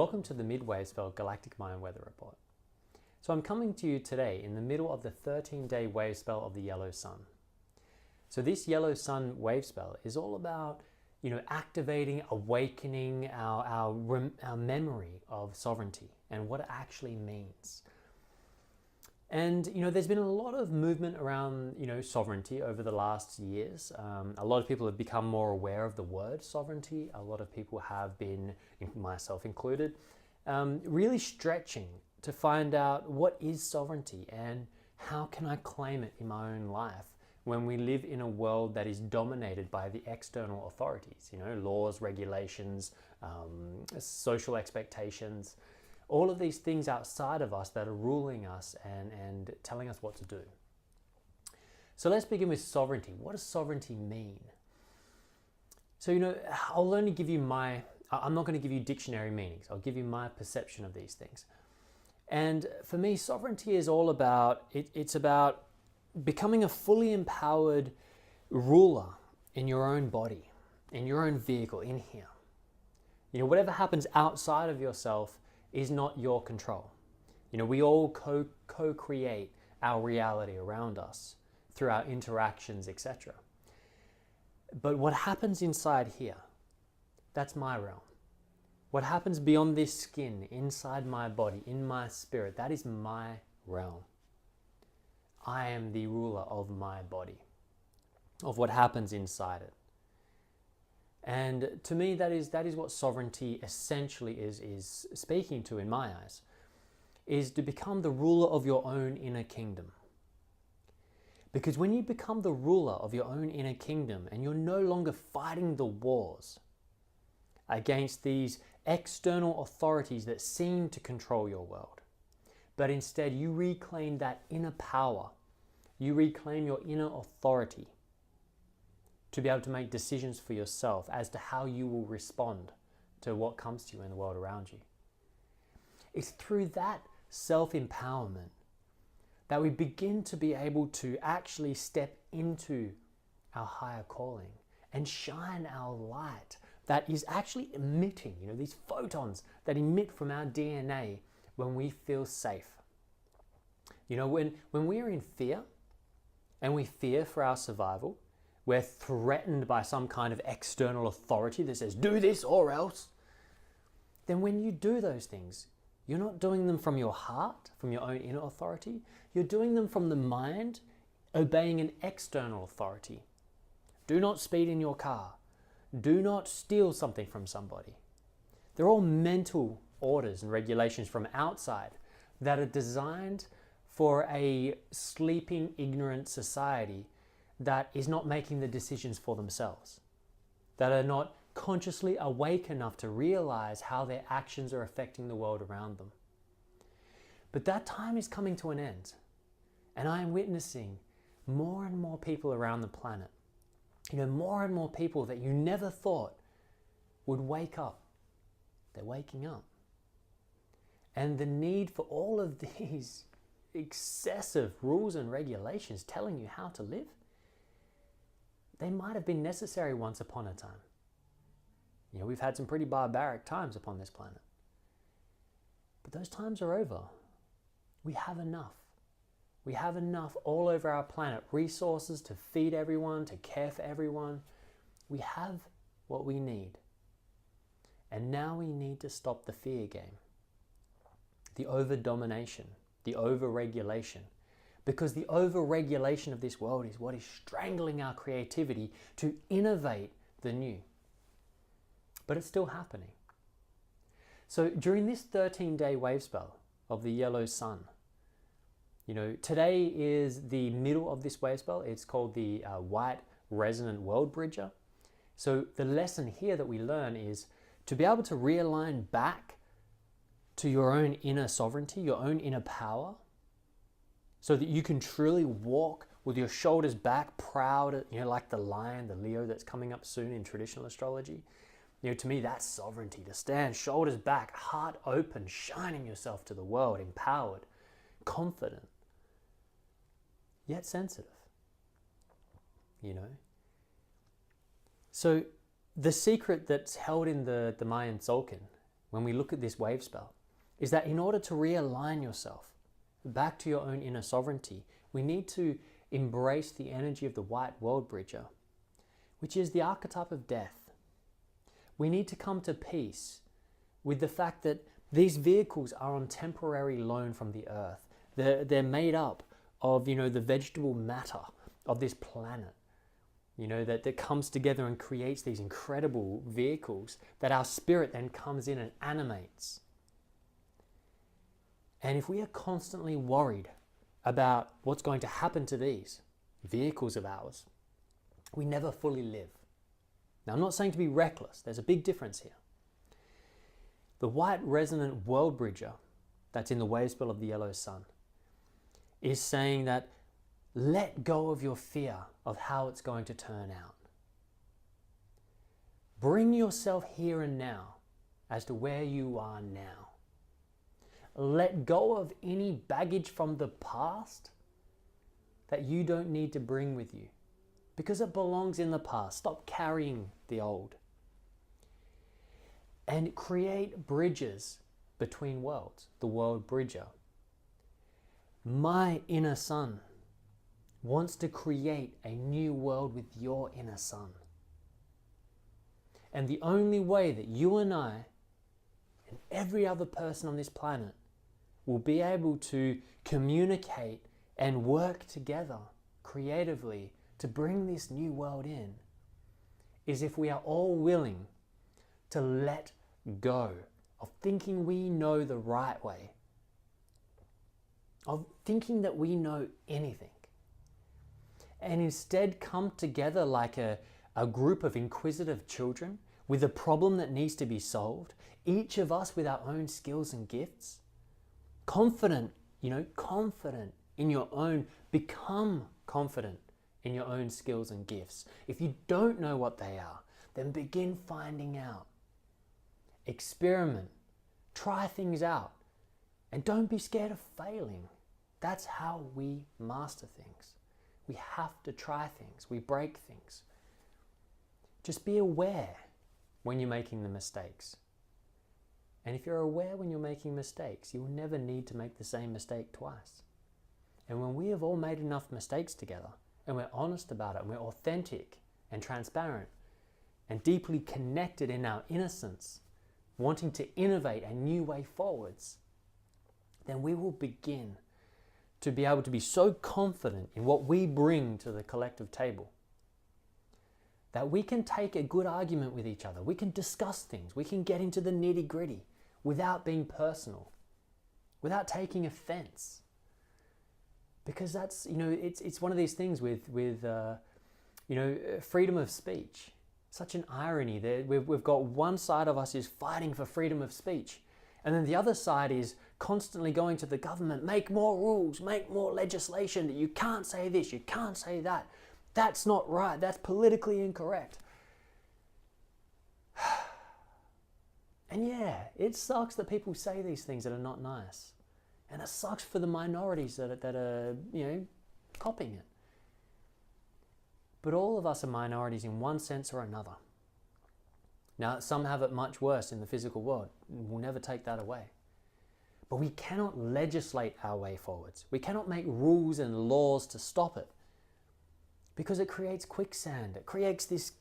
Welcome to the Mid-Wavespell Galactic Mind Weather Report. So I'm coming to you today in the middle of the 13-day wave spell of the yellow sun. So this yellow sun wave spell is all about, activating, awakening our memory of sovereignty and what it actually means. And, there's been a lot of movement around, sovereignty over the last years. A lot of people have become more aware of the word sovereignty. A lot of people have been, myself included, really stretching to find out what is sovereignty and how can I claim it in my own life when we live in a world that is dominated by the external authorities, laws, regulations, social expectations, all of these things outside of us that are ruling us and telling us what to do. So let's begin with sovereignty. What does sovereignty mean? So, I'll only give you I'm not going to give you dictionary meanings. I'll give you my perception of these things. And for me, sovereignty is all about, it's about becoming a fully empowered ruler in your own body, in your own vehicle, in here. Whatever happens outside of yourself is not your control. We all co-create our reality around us through our interactions, etc. But what happens inside here, that's my realm. What happens beyond this skin, inside my body, in my spirit, that is my realm. I am the ruler of my body, of what happens inside it. And to me, that is what sovereignty essentially is speaking to in my eyes, is to become the ruler of your own inner kingdom. Because when you become the ruler of your own inner kingdom and you're no longer fighting the wars against these external authorities that seem to control your world, but instead you reclaim that inner power, you reclaim your inner authority to be able to make decisions for yourself as to how you will respond to what comes to you in the world around you. It's through that self-empowerment that we begin to be able to actually step into our higher calling and shine our light that is actually emitting, these photons that emit from our DNA when we feel safe. When we are in fear and we fear for our survival, we're threatened by some kind of external authority that says, do this or else. Then when you do those things, you're not doing them from your heart, from your own inner authority. You're doing them from the mind, obeying an external authority. Do not speed in your car. Do not steal something from somebody. They're all mental orders and regulations from outside that are designed for a sleeping, ignorant society that is not making the decisions for themselves, that are not consciously awake enough to realize how their actions are affecting the world around them. But that time is coming to an end, and I am witnessing more and more people around the planet, more and more people that you never thought would wake up. They're waking up. And the need for all of these excessive rules and regulations telling you how to live, they might have been necessary once upon a time. We've had some pretty barbaric times upon this planet. But those times are over. We have enough. We have enough all over our planet, resources to feed everyone, to care for everyone. We have what we need. And now we need to stop the fear game, the over-domination, the over-regulation. Because the over-regulation of this world is what is strangling our creativity to innovate the new. But it's still happening. So during this 13-day wave spell of the yellow sun, today is the middle of this wave spell. It's called the white resonant Worldbridger. So the lesson here that we learn is to be able to realign back to your own inner sovereignty, your own inner power, so that you can truly walk with your shoulders back, proud, like the lion, the Leo that's coming up soon in traditional astrology. To me, that's sovereignty, to stand shoulders back, heart open, shining yourself to the world, empowered, confident, yet sensitive, So the secret that's held in the Mayan Tzolk'in when we look at this wave spell is that in order to realign yourself back to your own inner sovereignty, we need to embrace the energy of the white Worldbridger, which is the archetype of death. We need to come to peace with the fact that these vehicles are on temporary loan from the earth. They're made up of, the vegetable matter of this planet, that comes together and creates these incredible vehicles that our spirit then comes in and animates. And if we are constantly worried about what's going to happen to these vehicles of ours, we never fully live. Now, I'm not saying to be reckless. There's a big difference here. The white resonant Worldbridger that's in the Wavespell of the yellow sun is saying that let go of your fear of how it's going to turn out. Bring yourself here and now as to where you are now. Let go of any baggage from the past that you don't need to bring with you, because it belongs in the past. Stop carrying the old. And create bridges between worlds, the Worldbridger. My inner sun wants to create a new world with your inner sun. And the only way that you and I and every other person on this planet will be able to communicate and work together creatively to bring this new world in is if we are all willing to let go of thinking we know the right way, of thinking that we know anything, and instead come together like a group of inquisitive children with a problem that needs to be solved, each of us with our own skills and gifts, confident in your own, become confident in your own skills and gifts. If you don't know what they are, then begin finding out. Experiment, try things out, and don't be scared of failing. That's how we master things. We have to try things, we break things. Just be aware when you're making the mistakes. And if you're aware when you're making mistakes, you'll never need to make the same mistake twice. And when we have all made enough mistakes together, and we're honest about it, and we're authentic and transparent, and deeply connected in our innocence, wanting to innovate a new way forwards, then we will begin to be able to be so confident in what we bring to the collective table that we can take a good argument with each other. We can discuss things. We can get into the nitty-gritty without being personal, without taking offense. Because that's, it's one of these things with freedom of speech. Such an irony there. We've got one side of us is fighting for freedom of speech, and then the other side is constantly going to the government, make more rules, make more legislation, that you can't say this, you can't say that. That's not right, that's politically incorrect. And yeah, it sucks that people say these things that are not nice. And it sucks for the minorities that are copying it. But all of us are minorities in one sense or another. Now, some have it much worse in the physical world. We'll never take that away. But we cannot legislate our way forwards. We cannot make rules and laws to stop it. Because it creates quicksand. It creates this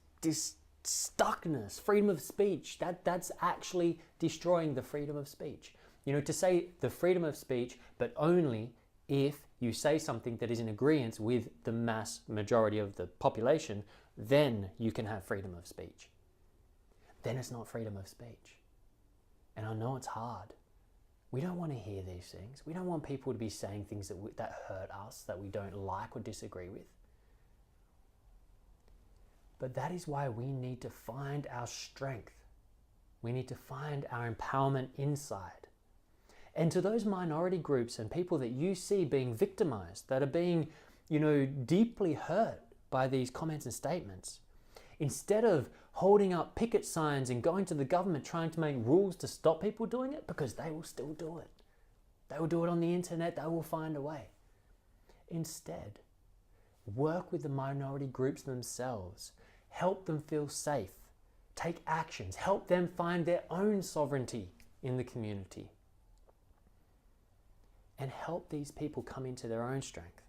stuckness. Freedom of speech. That's actually destroying the freedom of speech. To say the freedom of speech, but only if you say something that is in agreement with the mass majority of the population, then you can have freedom of speech. Then it's not freedom of speech. And I know it's hard. We don't want to hear these things. We don't want people to be saying things that hurt us, that we don't like or disagree with. But that is why we need to find our strength. We need to find our empowerment inside. And to those minority groups and people that you see being victimized, that are being, deeply hurt by these comments and statements, instead of holding up picket signs and going to the government trying to make rules to stop people doing it, because they will still do it. They will do it on the internet, they will find a way. Instead, work with the minority groups themselves. Help them feel safe. Take actions. Help them find their own sovereignty in the community and help these people come into their own strength.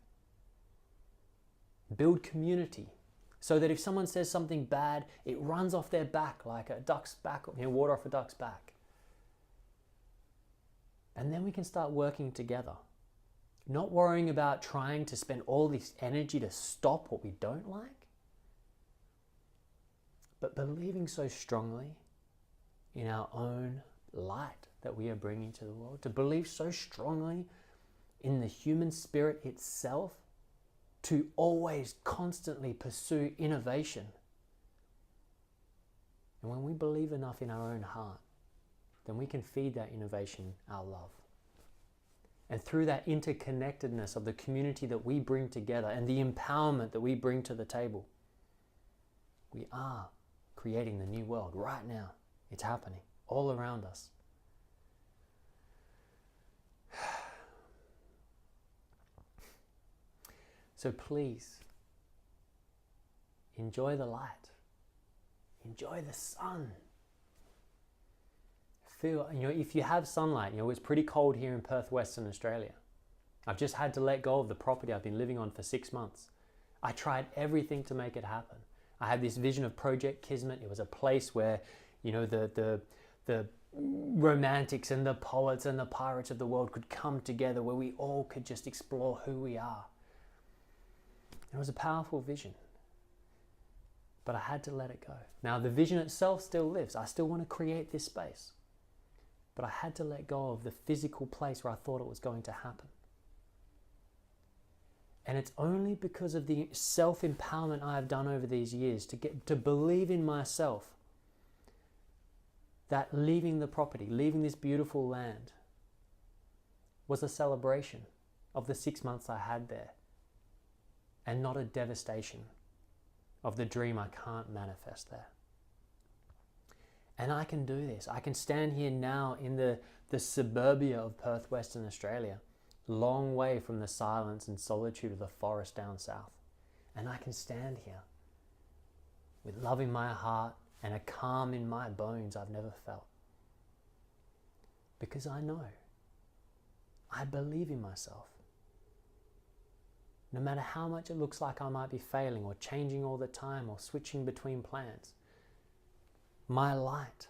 Build community so that if someone says something bad, it runs off their back like a duck's back, water off a duck's back. And then we can start working together. Not worrying about trying to spend all this energy to stop what we don't like, but believing so strongly in our own light that we are bringing to the world, to believe so strongly in the human spirit itself, to always constantly pursue innovation. And when we believe enough in our own heart, then we can feed that innovation our love. And through that interconnectedness of the community that we bring together and the empowerment that we bring to the table, we are creating the new world right now. It's happening all around us. So please, enjoy the light. Enjoy the sun. Feel, if you have sunlight, it's pretty cold here in Perth, Western Australia. I've just had to let go of the property I've been living on for 6 months. I tried everything to make it happen. I had this vision of Project Kismet. It was a place where, the romantics and the poets and the pirates of the world could come together, where we all could just explore who we are. It was a powerful vision, but I had to let it go. Now the vision itself still lives. I still want to create this space, but I had to let go of the physical place where I thought it was going to happen. And it's only because of the self-empowerment I have done over these years to believe in myself that leaving the property, leaving this beautiful land, was a celebration of the 6 months I had there, and not a devastation of the dream I can't manifest there. And I can do this. I can stand here now in the suburbia of Perth, Western Australia, long way from the silence and solitude of the forest down south. And I can stand here with love in my heart and a calm in my bones I've never felt. Because I know, I believe in myself. No matter how much it looks like I might be failing or changing all the time or switching between plans, my light,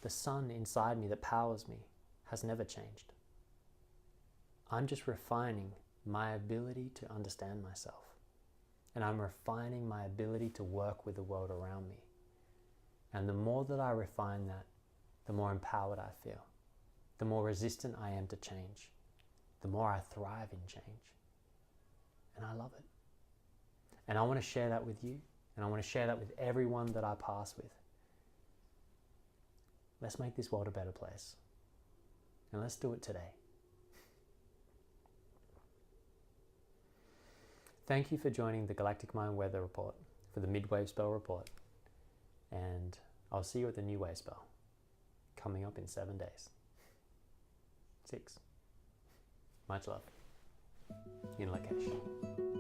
the sun inside me that powers me, has never changed. I'm just refining my ability to understand myself. And I'm refining my ability to work with the world around me. And the more that I refine that, the more empowered I feel. The more resistant I am to change. The more I thrive in change. And I love it. And I want to share that with you. And I want to share that with everyone that I pass with. Let's make this world a better place. And let's do it today. Thank you for joining the Galactic Mind Weather Report for the Mid-Wavespell report. And I'll see you at the new Wavespell coming up in 7 days. 6. Much love. In Lakesh.